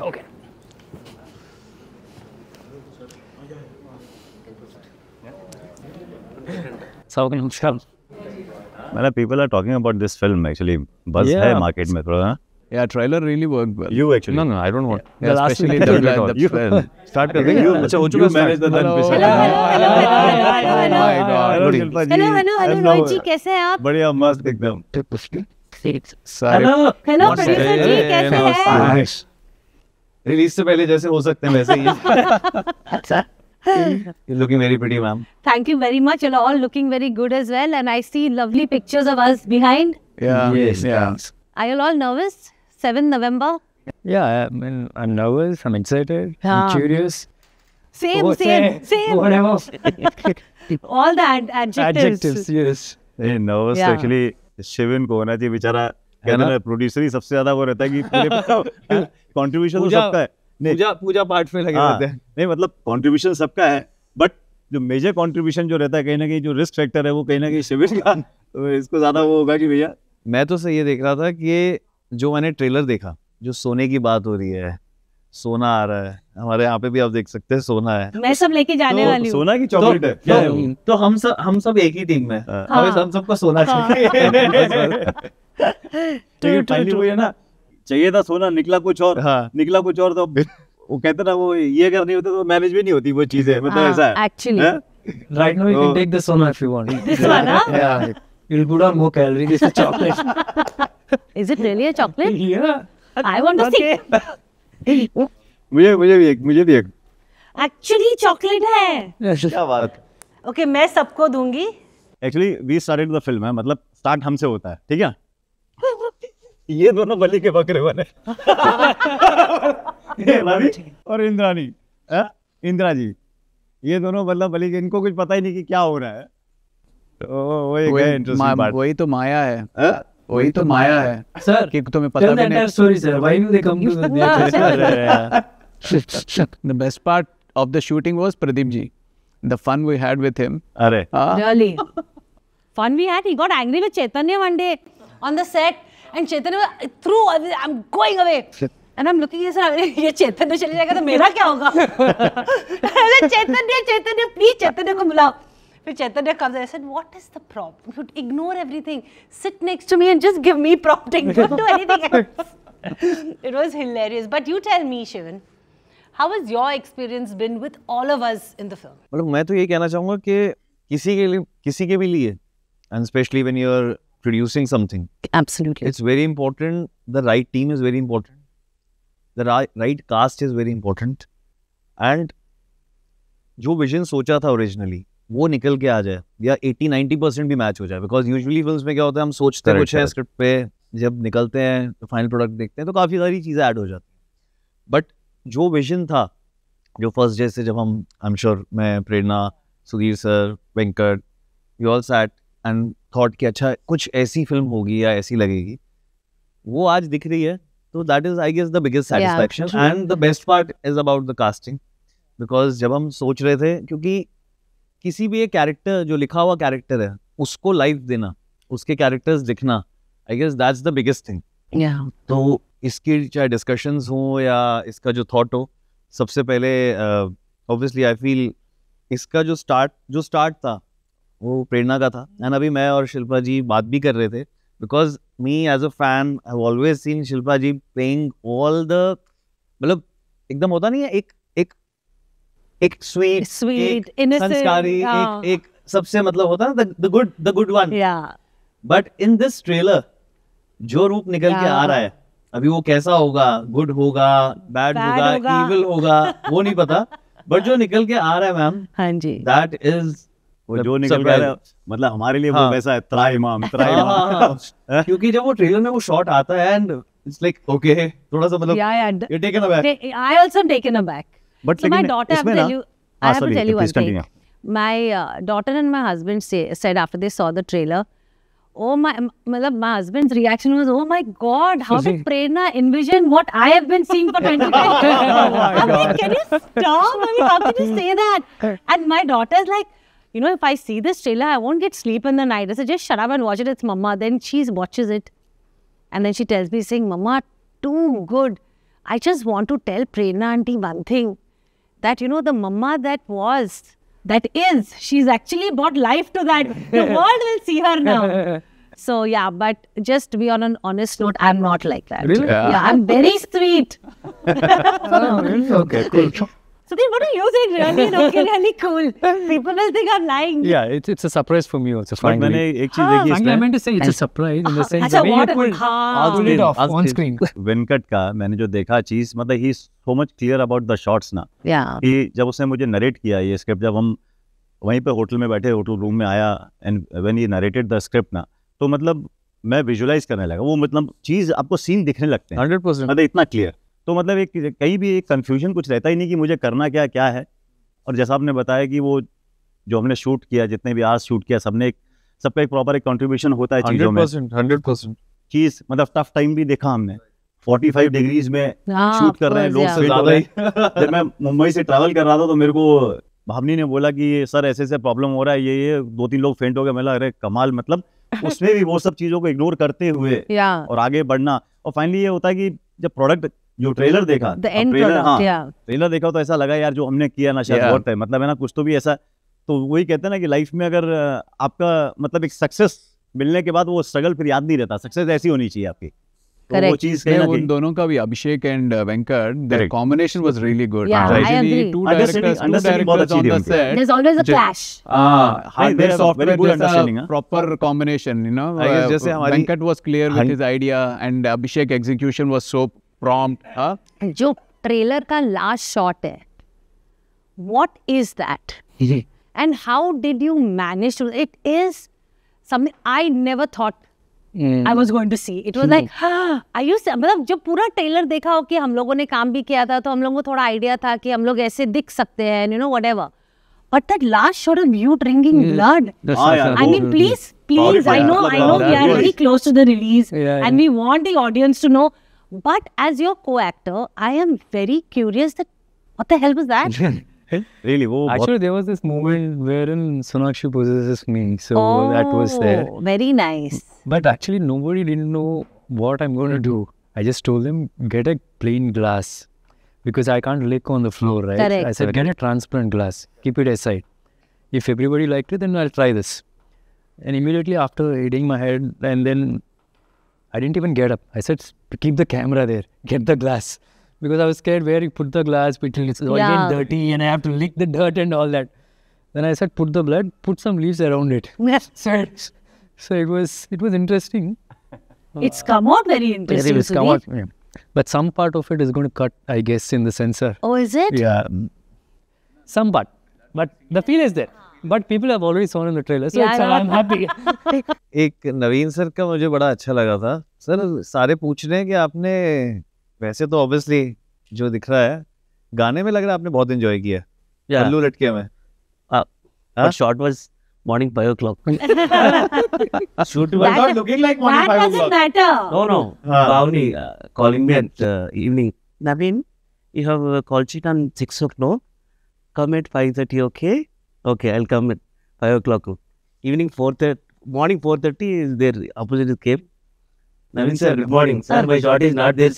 Okay. मतलब people are talking about this film actually. Buzz है market में थोड़ा. Yeah, trailer really worked well. You actually. No, I don't want. Yeah, especially the film. Start कर देंगे. अच्छा हो चुका manage the Hello. Hello Shilpa ji. Hello Rohit ji, कैसे हैं आप? बढ़िया मस्त एकदम. Sorry. हेलो प्रोड्यूसर जी, कैसे हैं? रिलीज से पहले जैसे हो सकते हैं वैसे ही. अच्छा. You're looking very pretty, ma'am. Thank you very much. You're all looking very good as well, and I see lovely pictures of us behind. Yeah. Yes. Yeah. Are you all nervous? 7 November. Yeah, I mean, I'm nervous. I'm excited. Yeah. I'm curious. Same. Whatever. All the adjectives. Yes. Hey, nervous Yeah. actually Shivin को होना चाहिए बेचारा. कहते हैं producer ही सबसे ज्यादा वो रहता है कि कंट्रीब्यूशन तो सबका है. पूजा पाठ में लगे रहते हैं. नहीं मतलब कंट्रीब्यूशन सबका है, बट जो मेजर कंट्रीब्यूशन जो रहता है कहीं ना कहीं जो रिस्क फैक्टर है वो कहीं ना कहीं शिविन का. तो इसको ज्यादा वो होगा कि भैया. मैं तो सही ये देख रहा था कि जो मैंने ट्रेलर देखा, जो सोने की बात हो रही है, सोना आ रहा है हमारे यहाँ पे भी, आप देख सकते हैं सोना है. मैं सब लेके जाने वाली हूँ. सोना की चॉकलेट है क्या है वो? तो हम सब एक ही टीम में हैं. हाँ. हम सबको सोना चाहिए. लेकिन फाइनली वो है ना, चाहिए था सोना, निकला कुछ और. हाँ. निकला कुछ और. तो वो कहते ना वो ये अगर नहीं होता तो मैनेज भी नहीं होती वो चीजें. मतलब ऐसा है Actually. Right now, you can take the Sona if you want. This one, huh? Yeah. You'll put on more calories. It's a chocolate. Is it really a chocolate? Yeah. I want to see. मुझे भी एक. Actually chocolate है. क्या बात. Okay, मैं सबको दूंगी. Actually we started the film है, मतलब स्टार्ट हमसे होता है, ठीक है. ये दोनों बलि के बकरे बने. और इंद्रानी, इंदिरा जी, ये दोनों मतलब बलि के, इनको कुछ पता ही नहीं कि क्या हो रहा है. तो वो एक है इंटरेस्टिंग पार्ट. वही तो माया है. वही तो माया है. Sir, कि तुम्हें पता tell the भी नहीं. entire story, sir. Why do they come to the theatre? The best part of the shooting was Pradeep ji. The fun we had with him. अरे Really. Fun we had. He got angry with Chaitanya one day on the set, and Chaitanya threw. I'm going away. And I'm looking at this. ये चैतन्य चले जाएगा तो मेरा क्या होगा? चैतन्य please चैतन्य को बुलाओ. फिर चैतन्य comes. I said, what is the problem? You ignore everything. Sit next to me and just give me prompting. Don't do anything else. It was hilarious. But you tell me, Shivan, how has your experience been with all of us in the film? मतलब मैं तो ये कहना चाहूँगा कि किसी के भी लिए, and especially when you are producing something, Absolutely. it's very important. The right team is very important. The right cast is very important. And जो विजन सोचा था ओरिजिनली वो निकल के आ जाए या 80-90% भी मैच हो जाए. बिकॉज यूजुअली फिल्म्स में क्या होता है, हम सोचते कुछ है स्क्रिप्ट पे, जब निकलते हैं तो फाइनल प्रोडक्ट देखते हैं तो काफ़ी सारी चीज़ें ऐड हो जाती हैं. बट जो विजन था, जो फर्स्ट डे से जब हम, आई एम श्योर मैं, Prerna, Sudhir sir, Venkat, we all sat and thought कि अच्छा कुछ ऐसी फिल्म होगी या ऐसी लगेगी, वो आज दिख रही है. तो that is I guess the biggest satisfaction. And the best part is about the casting. Because जब हम सोच रहे थे, क्योंकि किसी भी एक कैरेक्टर जो लिखा हुआ कैरेक्टर है उसको लाइफ देना, उसके कैरेक्टर्स दिखना, I guess that's the biggest thing. तो इसकी चाहे डिस्कशंस हो या इसका जो थॉट हो, सबसे पहले ऑब्वियसली आई फील इसका जो स्टार्ट था वो प्रेरणा का था. एंड अभी मैं और शिल्पा जी बात भी कर रहे थे, because me as a fan I have always seen Shilpa ji playing all the, मतलब एकदम होता नहीं है एक स्वीट innocent, संस्कारी, एक सबसे मतलब होता है the good one. But in this trailer जो रूप निकल के आ रहा है, अभी वो कैसा होगा, गुड होगा, बैड होगा, इविल होगा, वो नहीं पता. बट जो निकल के आ रहा है मैम, हाँ जी, दैट इज वो जो निकल रहा है, मतलब हमारे लिए वो वैसा है, त्राहिमाम. क्योंकि जब वो ट्रेलर में वो शॉट आता है एंड इट्स लाइक ओके, थोड़ा सा मतलब you're taken aback. I also am taken aback. But so my daughter, I have to tell you one thing. My daughter and my husband said after they saw the trailer, oh my husband's reaction was, oh my God, how did Prerna envision what I have been seeing for 25 years? I'm like, can you stop? I mean, how can you say that? And my daughter's like, you know, if I see this trailer, I won't get sleep in the night. I said, just shut up and watch it. It's Mama. Then she watches it. And then she tells me, saying, Mama, too good. I just want to tell Prerna auntie one thing, that you know the mama that is, she's actually brought life to that. The world will see her now. So yeah, but just to be on an honest note, I'm not like that. Really? Yeah, I'm very sweet. Okay, cool. So then what are you saying? Really, okay, really cool. People will think I'm lying. Yeah, it's a surprise for me also. But Frankly. मैंने एक चीज देखी Frankly, I इसमें, meant to say it's a surprise in the sense अच्छा, the way you what- pulled हाँ. pulled it off On on screen. screen. Venkat का मैंने जो देखा चीज, मतलब ही so much clear about the shots ना, Yeah. कि जब उसने मुझे नरेट किया ये स्क्रिप्ट, जब हम वहीं पे होटल में बैठे, होटल रूम में आया and when he narrated the script ना, तो मतलब मैं विजुलाइज करने लगा, वो मतलब चीज आपको सीन दिखने लगते हैं 100%. मतलब इतना क्लियर। तो मतलब एक कहीं भी एक कंफ्यूजन कुछ रहता ही नहीं कि मुझे करना क्या है। और जैसा आपने बताया कि वो जो हमने शूट किया, जितने भी आज शूट किया, सबका एक प्रॉपर एक कंट्रीब्यूशन होता है चीजों में। 100%. चीज मतलब टफ टाइम भी देखा हमने, 45 डिग्रीज में हाँ, शूट of कर रहे हैं, course, लोग yeah. फेंट हो रहे हैं। जब मैं मुंबई से ट्रैवल कर रहा था तो मेरे को भावनी ने बोला कि ये सर ऐसे प्रॉब्लम हो रहा है, ये 2-3 लोग फेंट हो गए। मैं लगा अरे कमाल, मतलब उसमें भी वो सब चीजों को इग्नोर करते हुए Yeah. और आगे बढ़ना। और फाइनली ये होता है कि जब प्रोडक्ट, जो ट्रेलर देखा, The end product, yeah. Trailer देखा तो ऐसा लगा यार जो हमने किया ना शायद Yeah. बहुत है, मतलब है ना कुछ तो भी ऐसा। तो वही कहते हैं ना कि लाइफ में अगर आपका मतलब एक सक्सेस मिलने के बाद वो स्ट्रगल फिर याद नहीं रहता। सक्सेस ऐसी होनी चाहिए आपकी, तो वो Correct. चीज कहीं ना उन कहीं दोनों का भी, Abhishek and Venkat, their Correct. combination was really good. Yeah, I Actually, agree. two Understanding- directors understanding बहुत on अच्छी the थी उनकी. set. There's always a Ju- clash. Very Hardware, soft, very software good जैसा understanding, हाँ. proper combination, you know. I guess जैसे हमारी- Venkat was clear with his idea and Abhishek execution was so prompt. Huh? जो trailer का last shot है, what is that? And how did you manage to? It is something I never thought I was going to see. It was like, I used to, मतलब जब पूरा trailer देखा हो कि हम लोगों ने काम भी किया था, तो हम लोगों को थोड़ा आइडिया था कि हम लोग ऐसे दिख सकते हैं, you know, whatever. But that last shot of you drinking blood. हाँ यार, I mean, please, I know we are very close to the release, Yeah, and we want the audience to know. But as your co-actor, I am very curious that what the hell was that? really वो बहुत Actually, there was this moment wherein Sonakshi possesses me, so that was there. Very nice. But actually, nobody didn't know what I'm going to do. I just told them, get a plain glass, because I can't lick on the floor, right? Correct. I said, get a transparent glass, keep it aside. If everybody liked it, then I'll try this. And immediately after hitting my head, and then I didn't even get up. I said, keep the camera there, get the glass. Because I was scared where you put the glass, it's all Yeah. getting dirty and I have to lick the dirt and all that. Then I said, put the blood, put some leaves around it. So it was interesting. It's come out very interesting. It's come Sudhir. out, yeah. But some part of it is going to cut, I guess, in the censor. Oh, is it? Yeah. Some part. But the feel is there. But people have already saw in the trailer. So Yeah, it's, I know. I'm happy. एक नवीन sir का मुझे बड़ा अच्छा लगा था। Sir सारे पूछ रहे हैं कि आपने, वैसे तो ऑब्वियसली जो दिख रहा है गाने में, लग रहा है आपने बहुत एंजॉय किया। Yeah. पल्लू लटके में But shot was morning 5 o'clock. Shoot was That- looking like That doesn't matter. no. Bhavani calling me at evening. Naveen, you have a call sheet on 6 o'clock. Come at 5:30. Okay. Okay, I'll come at 5 o'clock. Evening 4:30. Morning 4:30 is there. Opposite is came. Naveen sir, good morning. Sir, my shot is not there.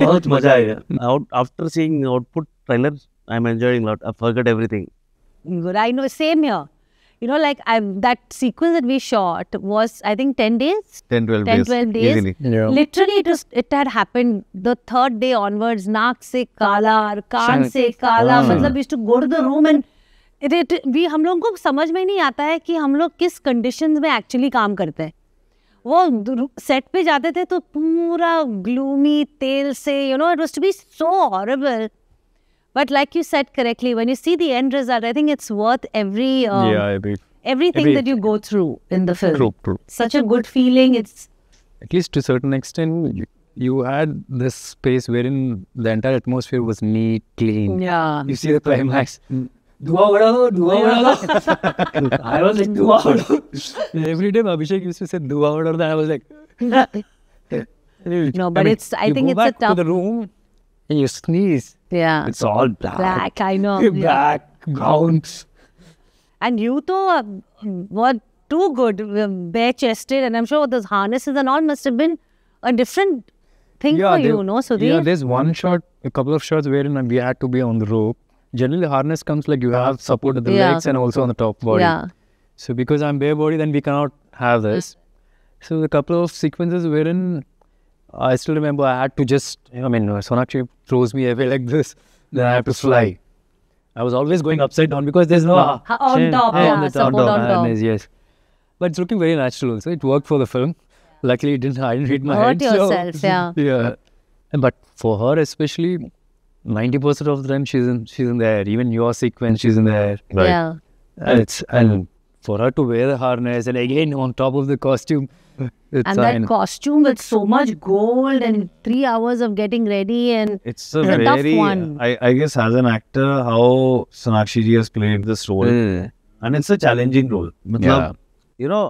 बहुत मजा आया. After seeing output trailer, I'm enjoying a lot. I forgot everything. Good. I know. Same here. You know, like that sequence that we shot was, I think, 10 days. 10-12 10, days 12 days. easily. Yeah. Literally, it had happened the third day onwards. Naak se kala, और कान से काला. मतलब we used to go to the room and हम लोगों को समझ में नहीं आता है कि हम लोग किस कंडीशंस में एक्चुअली काम करते हैं. वो सेट पे जाते थे तो पूरा ग्लूमी तेल से, you know, it was to be so horrible. But like you said correctly, when you see the end result, I think it's worth every everything Every- that you go through in the film. True. Such a good feeling. It's At least to a certain extent, you had this space wherein the entire atmosphere was neat, clean. yeah. You see the climax. Dua vada. I was like, dua vada. Every time Abhishek used to say dua vada, then I was like, No, but it's- I you think go it's a back tough- to the room and you sneeze. Yeah. It's all black. Black, I know. Yeah. Black, browns. And you were too good, bare chested, and I'm sure those harnesses and all must have been a different thing Yeah, for there- you, no, Sudhir? Yeah, there's one shot, a couple of shots wherein we had to be on the rope. Generally, the harness comes like you have support at the Yeah. legs and also on the top body. Yeah. So because I'm bare body, then we cannot have this. So a couple of sequences wherein I still remember I had to just, Sonakshi throws me away like this, then I have to fly. I was always going upside down because there's no On top, yeah, the support on top. harness, yes. But it's looking very natural also. It worked for the film. Luckily, I didn't hit my Hurt head. so- yourself, yeah. yeah. But for her especially, 90% of the time she's in there. Even your sequence, she's in there. Right. Yeah. And for her to wear the harness and again on top of the costume, it's And that costume with so much gold and 3 hours of getting ready and It's a It's a tough very, one. I guess as an actor, how Sonakshi ji has played this role. And it's a challenging role. मतलब, you know,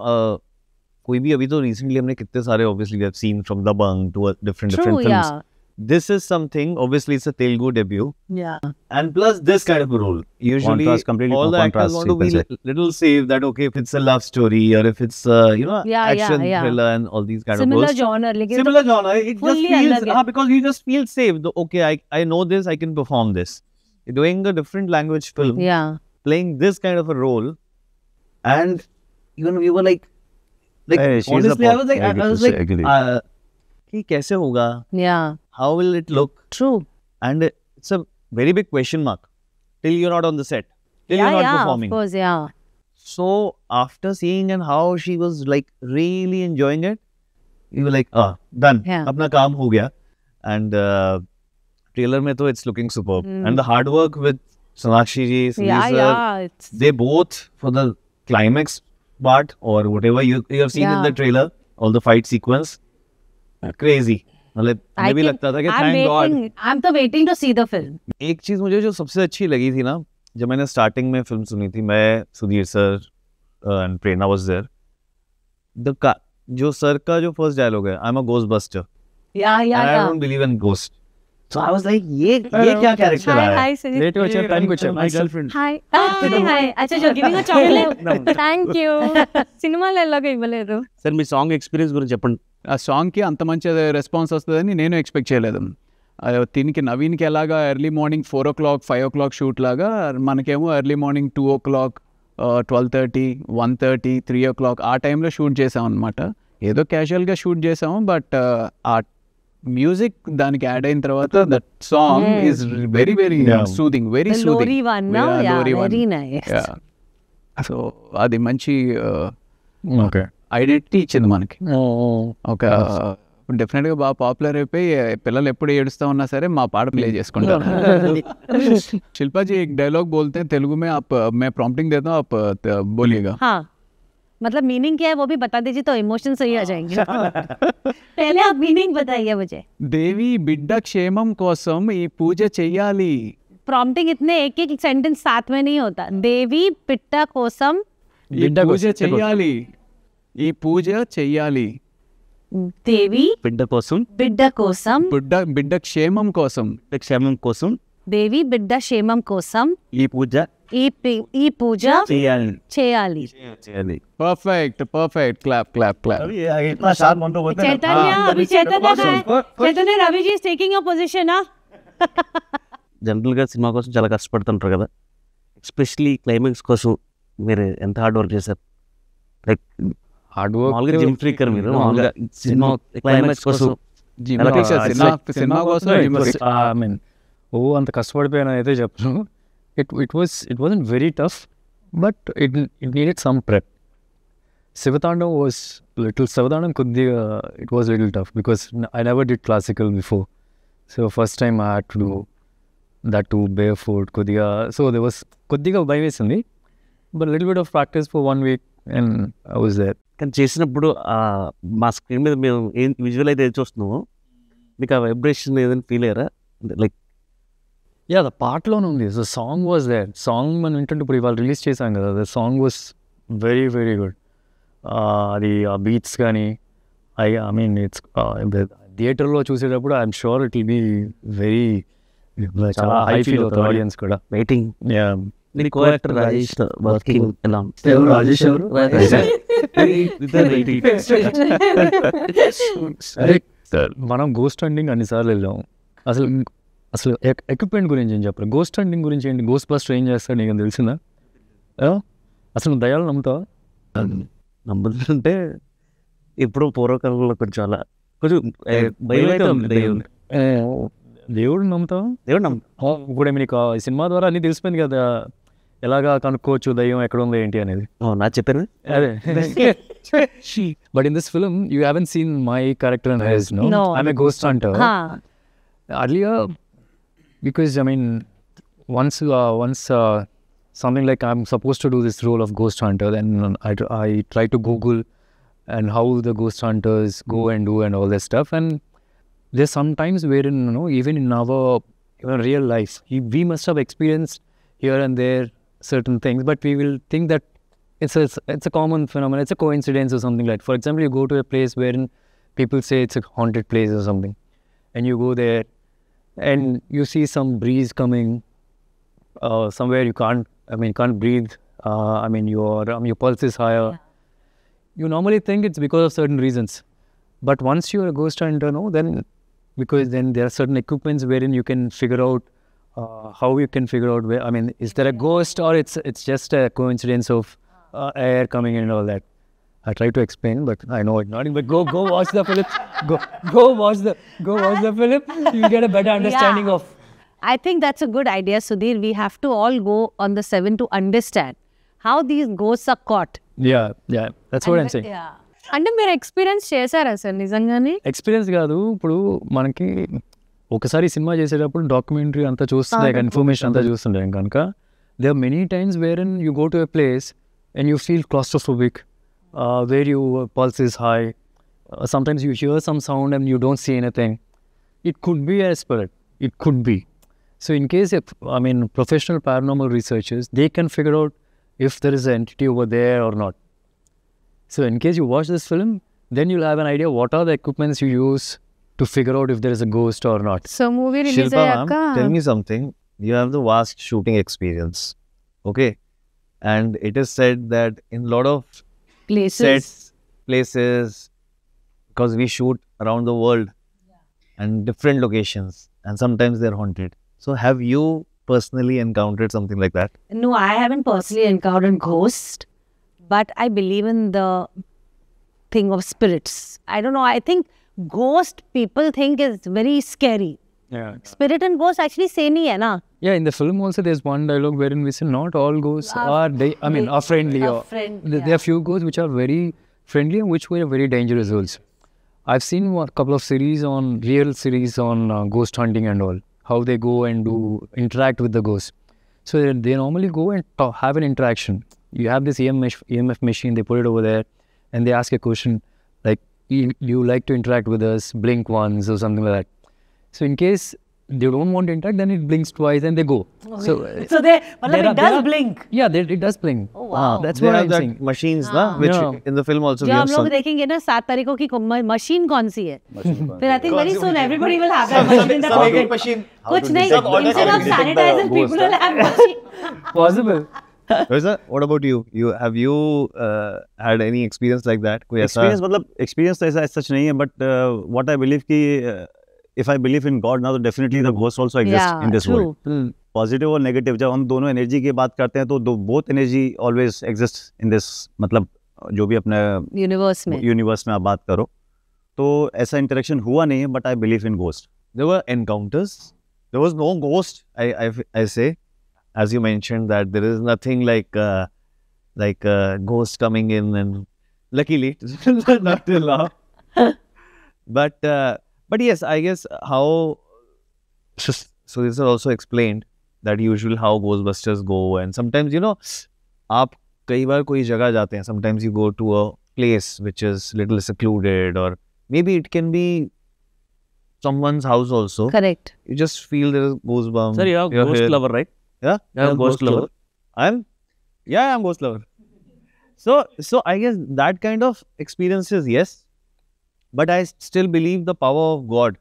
कोई भी अभी तो recently हमने कितने सारे obviously we have seen from Dabang to different true, films. yeah. This is something, obviously it's a Telugu debut. Yeah. And plus this kind of a role. Usually Contrast, completely all the actors contrast want to be sequence. little safe that okay, if it's a love story or if it's action yeah. thriller and all these kind Similar of roles. genre. लेकिन Similar genre. It just fully feels, अलग है. because you just feel safe. Okay, I know this, I can perform this. You're doing a different language film, Yeah. playing this kind of a role, and even we were like Hey, she's a honestly, I pop. was like, I I agree was to say, like, agree. कि कैसे होगा? Yeah. How will it look? True. And it's a very big question mark till you're not on the set, till Yeah, you're not yeah, performing. of course, yeah. So after seeing and how she was like really enjoying it, we were like, done. Yeah. अपना काम हो गया. And trailer में तो it's looking superb. And the hard work with Sonakshi ji, Yeah, Sunil sir, yeah. It's, they both for the climax part or whatever you have seen in the Yeah. trailer, all the fight sequence, crazy. मतलब I मुझे भी can- लगता था कि I'm thank God. waiting. I'm so waiting to see the film. एक चीज मुझे जो सबसे अच्छी लगी थी ना, जब मैंने स्टार्टिंग में फिल्म सुनी थी, मैं Sudhir sir and Prerna was there, जो सर का जो फर्स्ट डायलॉग है, I am a ghostbuster, Yeah, I yeah, yeah. Don't believe in ghost. So I was like ये क्या कैरेक्टर Hi, है? hi, Sujit. Late వచ్చా time కి వచ్చా My girlfriend. Hi. Hi. अच्छा, you're giving a chocolate? Thank you. సినిమాలో ఎలాగో ఇవ్వలేదు. సార్ మీ సాంగ్ ఎక్స్పీరియన్స్ గురించి చెప్పండి. ఆ సాంగ్కి అంత మంచి రెస్పాన్స్ వస్తుందని నేను ఎక్స్పెక్ట్ చేయలేదు. దీనికి నవీన్కి ఎలాగా early morning 4 o'clock 5 o'clock shoot లాగా మనకేమో ఎర్లీ మార్నింగ్ 2 o'clock 12:30 1:30 3 o'clock ఆ టైంలో షూట్ చేసాం అనమాట. ఏదో క్యాజువల్గా షూట్ చేసాము, బట్ ఆ మ్యూజిక్ దానికి యాడ్ అయిన తర్వాత that song is very very soothing, very The soothing. Lori one, no? Yeah, very nice. So అది మంచి Okay. ఐడెంటిటీ ఇచ్చింది మనకి. Oh. ఒక డెఫినెట్గా బాగా పాపులర్ అయిపోయి పిల్లలు ఎప్పుడు ఏడుస్తా ఉన్నా సరే మా పాట ప్లే చేసుకుంటారు. शिल्पा जी एक डायलॉग बोलते हैं तेलुगु में, आप मैं प्रॉम्प्टिंग देता हूँ, आप बोलिएगा. हाँ, मतलब मीनिंग क्या है वो भी बता दीजिए तो इमोशन सही आ जाएंगे. पहले आप मीनिंग बताइए मुझे. దేవి బిడ్డ క్షేమం కోసం ఈ పూజ చెయ్యాలి. प्रॉम्प्टिंग इतने एक एक सेंटेंस साथ में नहीं होता. देवी पिट्टा कोसम ఈ పూజ చెయ్యాలి, ఈ పూజ చెయ్యాలి. देवी బిడ్డ కోసం, బిడ్డ కోసం, బిడ్డ క్షేమం కోసం, క్షేమం కోసం దేవి బిడ్డ క్షేమం కోసం ఈ పూజ ఈ పూజ చేయాలి. చేయాలి. Perfect perfect, clap clap clap. अभी ये इतना शार्प मंत्र बोलते हैं ना। चैतन्य अभी चैतन्य Ravi ji is taking your position. జనరల్గా సినిమా కోసం చాలా కష్టపడుతుంటారు కదా, ఎస్పెషలీ క్లైమాక్స్ కోసం మీరు ఎంత హార్డ్ వర్క్ చేశారు? Like Hard work. మామూలుగా జిమ్ ఫ్రీకర్ మీరు, మామూలుగా సినిమా క్లైమాక్స్ కోసం సినిమా కోసం I mean, అంత కష్టపడిపోయాను అయితే చెప్పను. It wasn't very tough, but it needed some prep. Sivatandavam was కొద్దిగా it was a little tough because I never did classical before. So first time I had to do that too barefoot కొద్దిగా. So there was కొద్దిగా భయం వేసింది, but a little bit of practice for 1 week and I was there. కానీ చేసినప్పుడు మా screen మీద మేము ఏం విజువల్ అయితే చూస్తున్నామో మీకు ఆ వైబ్రేషన్ ఏదైనా ఫీల్ అయ్యారా? లైక్ Yeah, the పాటలోనే ఉంది. The song was there. Song మనం వింటుంటే ఇప్పుడు ఇవాళ రిలీజ్ చేశాం కదా, the song was very very good. అది ఆ బీట్స్ కానీ ఐ మీన్ ఇట్స్ థియేటర్లో చూసేటప్పుడు I'm sure it will be very చాలా హై ఫీల్ అవుతుంది ఆడియన్స్ కూడా. వెయిటింగ్. Yeah. మీ కో యాక్టర్ రాజేష్ వర్కింగ్ ఎలా రాజేష్ ఎవరు? మనం గోస్ట్ హంటింగ్ అన్నిసార్లు వెళ్ళాం. అసలు అసలు ఎక్విప్మెంట్ గురించి ఏం చెప్పరు. గోస్ట్ హంటింగ్ గురించి ఏంటి, గోస్ట్ బస్టర్ ఏం చేస్తాడు నీకు తెలిసిందా? అసలు దయాలు నమ్ముతావా? నమ్ముతుంటే ఇప్పుడు పూర్వకాలంలో కొంచెం అలా కొంచెం భయం అయితే ఉంది. దేవుడు నమ్ముతావా? దేవుడు నమ్ముతా. ఇప్పుడు మీకు ఈ సినిమా ద్వారా అన్నీ తెలిసిపోయింది కదా, ఎలాగా కనుక్కోవచ్చు దయ్యం ఎక్కడ ఉంది ఏంటి అనేది. నా చెప్పాను అదే. But in this film, you haven't seen my character and his, no? No. I'm a ghost hunter. Earlier, because I mean, once something like I'm supposed to do this role of ghost hunter, then I try to Google and how the ghost hunters go and do and all that stuff. And there's sometimes wherein, even in our real life, we must have experienced here and there certain things, but we will think that it's a common phenomenon, it's a coincidence or something like. For example, you go to a place wherein people say it's a haunted place or something, and you go there and you see some breeze coming somewhere you can't breathe. Your pulse is higher. You normally think it's because of certain reasons, but once you're a ghost hunter, then because then there are certain equipments wherein you can figure out how you can figure out where, is there a ghost or it's just a coincidence of air coming in and all that. I try to explain, but I know it not. But go watch the film. Go watch the film. You'll get a better understanding of. I think that's a good idea, Sudhir. We have to all go on the 7 to understand how these ghosts are caught. Yeah, that's what I'm saying. Yeah. అంటే మీరు experience చేశారా sir నిజంగానే? Experience కాదు, ఇప్పుడు మనకి ఒకసారి cinema చేసేటప్పుడు documentary అంతా చూస్తుండే, ఇన్ఫర్మేషన్ అంతా చూస్తుండే కనుక there are many times wherein you go to a place and you feel claustrophobic, where your pulse is high. Sometimes you hear some sound and you don't see anything. It could be a spirit. It could be. So in case, professional paranormal researchers, they can figure out if there is an entity over there or not. So in case you watch this film, then you'll have an idea what are the equipments you use to figure out if there is a ghost or not. So movie release Shilpa అయ్యాక ma'am, tell me something. You have the vast shooting experience, okay? And it is said that in a lot of Places. sets, places, because we shoot around the world and different locations, and sometimes they're haunted. So have you personally encountered something like that? No, I haven't personally encountered ghosts, but I believe in the thing of spirits. I don't know. I think ghost people think is very scary. Yeah. Spirit and ghost actually same ही है ना? Yeah, in the film also there's one dialogue wherein we say not all ghosts are friendly. There are few ghosts which are very friendly and which were very dangerous also. I've seen a couple of real series on ghost hunting and all, how they go and interact with the ghosts. So they normally go and have an interaction. You have this EMF machine, they put it over there and they ask a question like, you like to interact with us, blink once or something like that. So in case they don't want to interact, then it blinks twice and they go. So it does blink. Yeah, it does blink. Oh wow. That's They what have I'm that saying. machines, na, which Yeah. in the film also जो we हम have लोग some. देखेंगे ना 7 तारीखों की machine कौन सी है? फिर I think very soon everybody will have that machine in the pocket. कुछ नहीं, instead of sanitizer, people will have machine. Possible. Sir, what about you? Have you had any experience like that? कोई ऐसा experience तो ऐसा सच नहीं है, but what I believe कि if I believe in God now, तो definitely the ghosts also exist in this world. Positive और negative, जब हम दोनों एनर्जी की बात करते हैं तो both energy always exists in this, मतलब जो भी अपने यूनिवर्स में आप बात करो, तो ऐसा इंटरेक्शन हुआ नहीं है, but I believe in ghost. There were encounters. There was no ghost. I say, as you mentioned that there is nothing like ghost coming in, and luckily not till now. But yes, I guess how. So this is also explained that usually how Ghostbusters go, and sometimes आप कई बार कोई जगह जाते हैं. Sometimes you go to a place which is little secluded, or maybe it can be someone's house also. Correct. You just feel there is goosebumps. Sir, you are ghost lover, right? Yeah, I'm ghost lover. I'm ghost lover. So I guess that kind of experiences, yes, but I still believe the power of God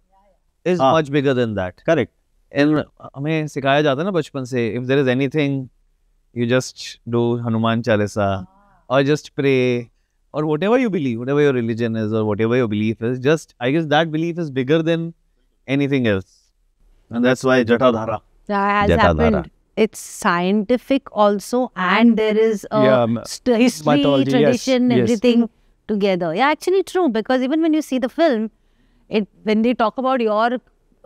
is much bigger than that. Correct. And हमें सिखाया जाता है ना बचपन से, if there is anything, you just do Hanuman Chalisa or just pray or whatever you believe, whatever your religion is or whatever your belief is, just I guess that belief is bigger than anything else. And that's why Jatadhara. That has Jatadhara. happened. It's scientific also, and there is a history, mythology, yes, tradition, yes. everything together. Yeah, actually true, because even when you see the film, when they talk about your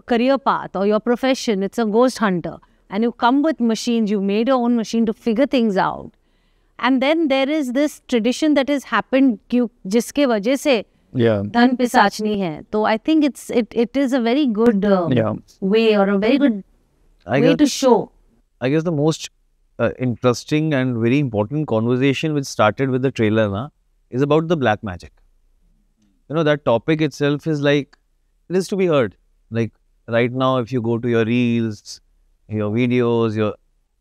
career path or your profession, it's a ghost hunter. And you come with machines, you made your own machine to figure things out. And then there is this tradition that has happened, जिसके वजह से Yeah. धन पिसाचनी है. So I think it is a very good Yeah. way, or a very good I way guess, to show. I guess the most interesting and very important conversation which started with the trailer is about the black magic. You know, that topic itself is like, it is to be heard. Like right now, if you go to your reels, your videos,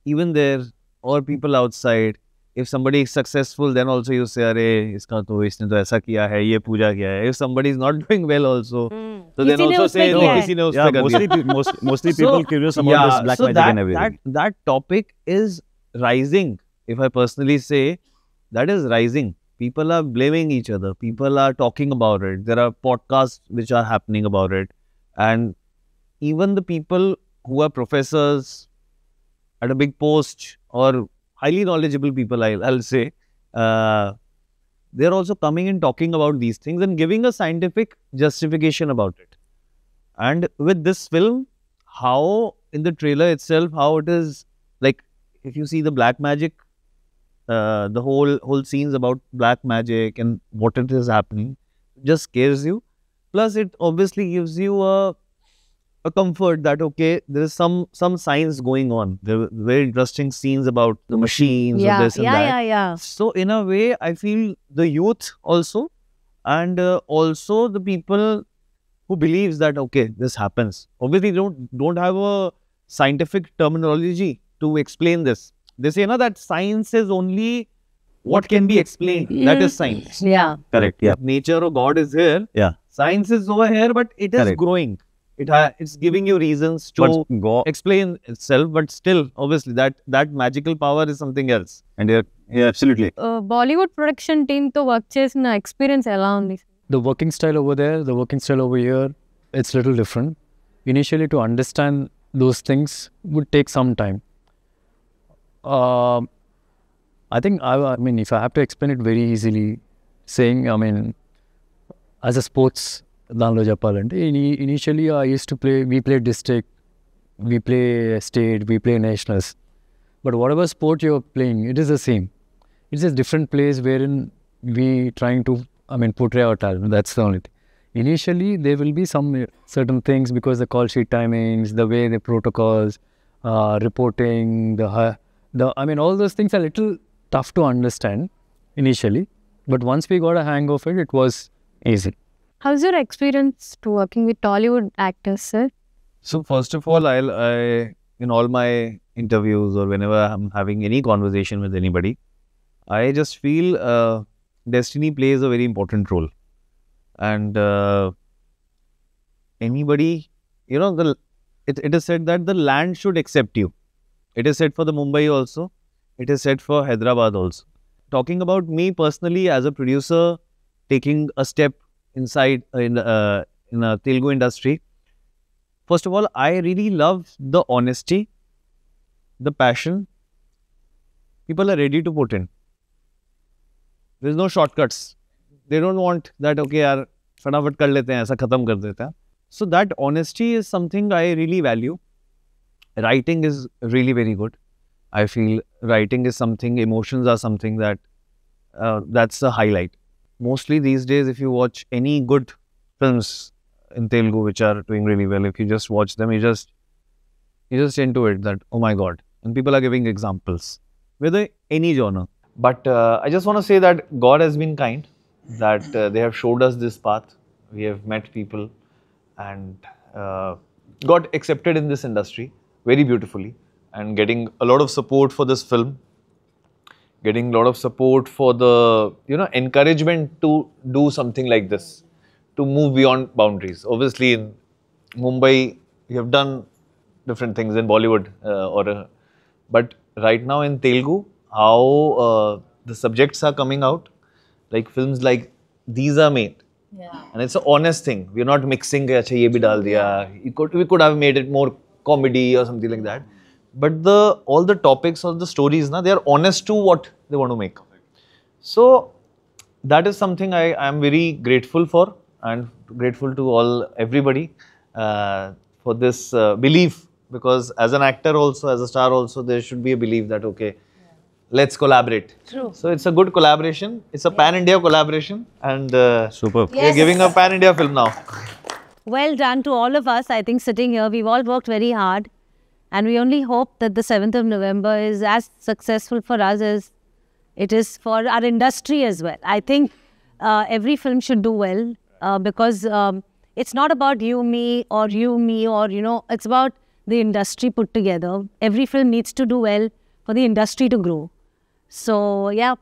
even there, or people outside, if somebody is successful, then also you say, "Arey, इसने तो ऐसा किया है, ये पूजा किया है." If somebody is not doing well also, so then किसी ने also उसमें say, "No, किया है." किसी ने Yeah, उसमें कर दिया." mostly people curious about this black magic and everything. That topic is rising. If I personally say, that is rising. People are blaming each other. People are talking about it. There are podcasts which are happening about it, and even the people who are professors at a big post or highly knowledgeable people, I'll say, they're also coming and talking about these things and giving a scientific justification about it. And with this film, how in the trailer itself, how it is like, if you see the black magic, the whole scenes about black magic and what it is happening, just scares you. Plus, it obviously gives you a comfort that, okay, there is some science going on. There were very interesting scenes about the machines or this and that. Yeah. So in a way, I feel the youth also, and also the people who believes that, okay, this happens. Obviously, don't have a scientific terminology to explain this. They say that science is only what can be explained. That is science. Yeah. Correct. Yeah. Nature or God is here. Yeah. Science is over here, but it is Correct. growing. It's giving you reasons to But go explain itself, but still, obviously, that magical power is something else. and yeah, absolutely. Bollywood production team తో work చేసిన experience ఎలా ఉంది? The working style over there, the working style over here, it's little different. Initially, to understand those things would take some time. I think, I mean, if I have to explain it very easily, saying, I mean, as a sports, దానిలో చెప్పాలంటే initially I used to play, we play district, we play state, we play nationals. But whatever sport you're playing, it is the same. It's just different place wherein we trying to, I mean, portray our talent. That's the only thing. Initially, there will be some certain things because the call sheet timings, the way the protocols, reporting, I mean, all those things are little tough to understand initially. But once we got a hang of it, it was easy. How's your experience to working with Tollywood actors, sir? So first of all, I in all my interviews or whenever I'm having any conversation with anybody, I just feel destiny plays a very important role. And anybody, it is said that the land should accept you. It is said for the Mumbai also. It is said for Hyderabad also. Talking about me personally as a producer, taking a step inside in a Telugu industry. First of all, I really love the honesty, the passion people are ready to put in. There's no shortcuts. They don't want that, okay, yaar, फटाफट कर लेते हैं, ऐसा खत्म कर देते हैं. So that honesty is something I really value. Writing is really very good. I feel writing is something, emotions are something that's a highlight. Mostly these days, if you watch any good films in Telugu which are doing really well, if you just watch them, you just into it that, oh my God. And people are giving examples with any genre. But I just want to say that God has been kind, that they have showed us this path. We have met people and got accepted in this industry very beautifully, and getting a lot of support for this film, getting a lot of support for the, encouragement to do something like this, to move beyond boundaries. Obviously, in Mumbai, you have done different things in Bollywood, but right now in Telugu, how the subjects are coming out, like films like these are made. And it's an honest thing. We're not mixing ke, "Acha, ye bhi dal diya." We could have made it more comedy or something like that. But all the topics or the stories, they are honest to what they want to make. So that is something I am very grateful for, and grateful to everybody for this belief, because as an actor also, as a star also, there should be a belief that okay, let's collaborate. True. So it's a good collaboration. It's a pan-India collaboration, and Superb. we're giving a pan-India film now. Well done to all of us. I think sitting here, we've all worked very hard. And we only hope that the 7th of November is as successful for us as it is for our industry as well. I think every film should do well because it's not about you, me, or it's about the industry put together. Every film needs to do well for the industry to grow. So, yeah,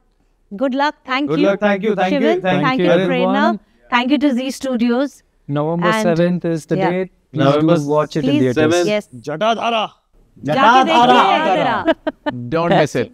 good luck. Thank you. Good luck. Thank you. Thank you. Shivan, Thank you, Prerna. everyone. Thank you to Z Studios. November And- 7th is the yeah. date. Please November do watch it in Please, theaters. yes. Jatadhara. जाके देखिए जरा। Don't miss it.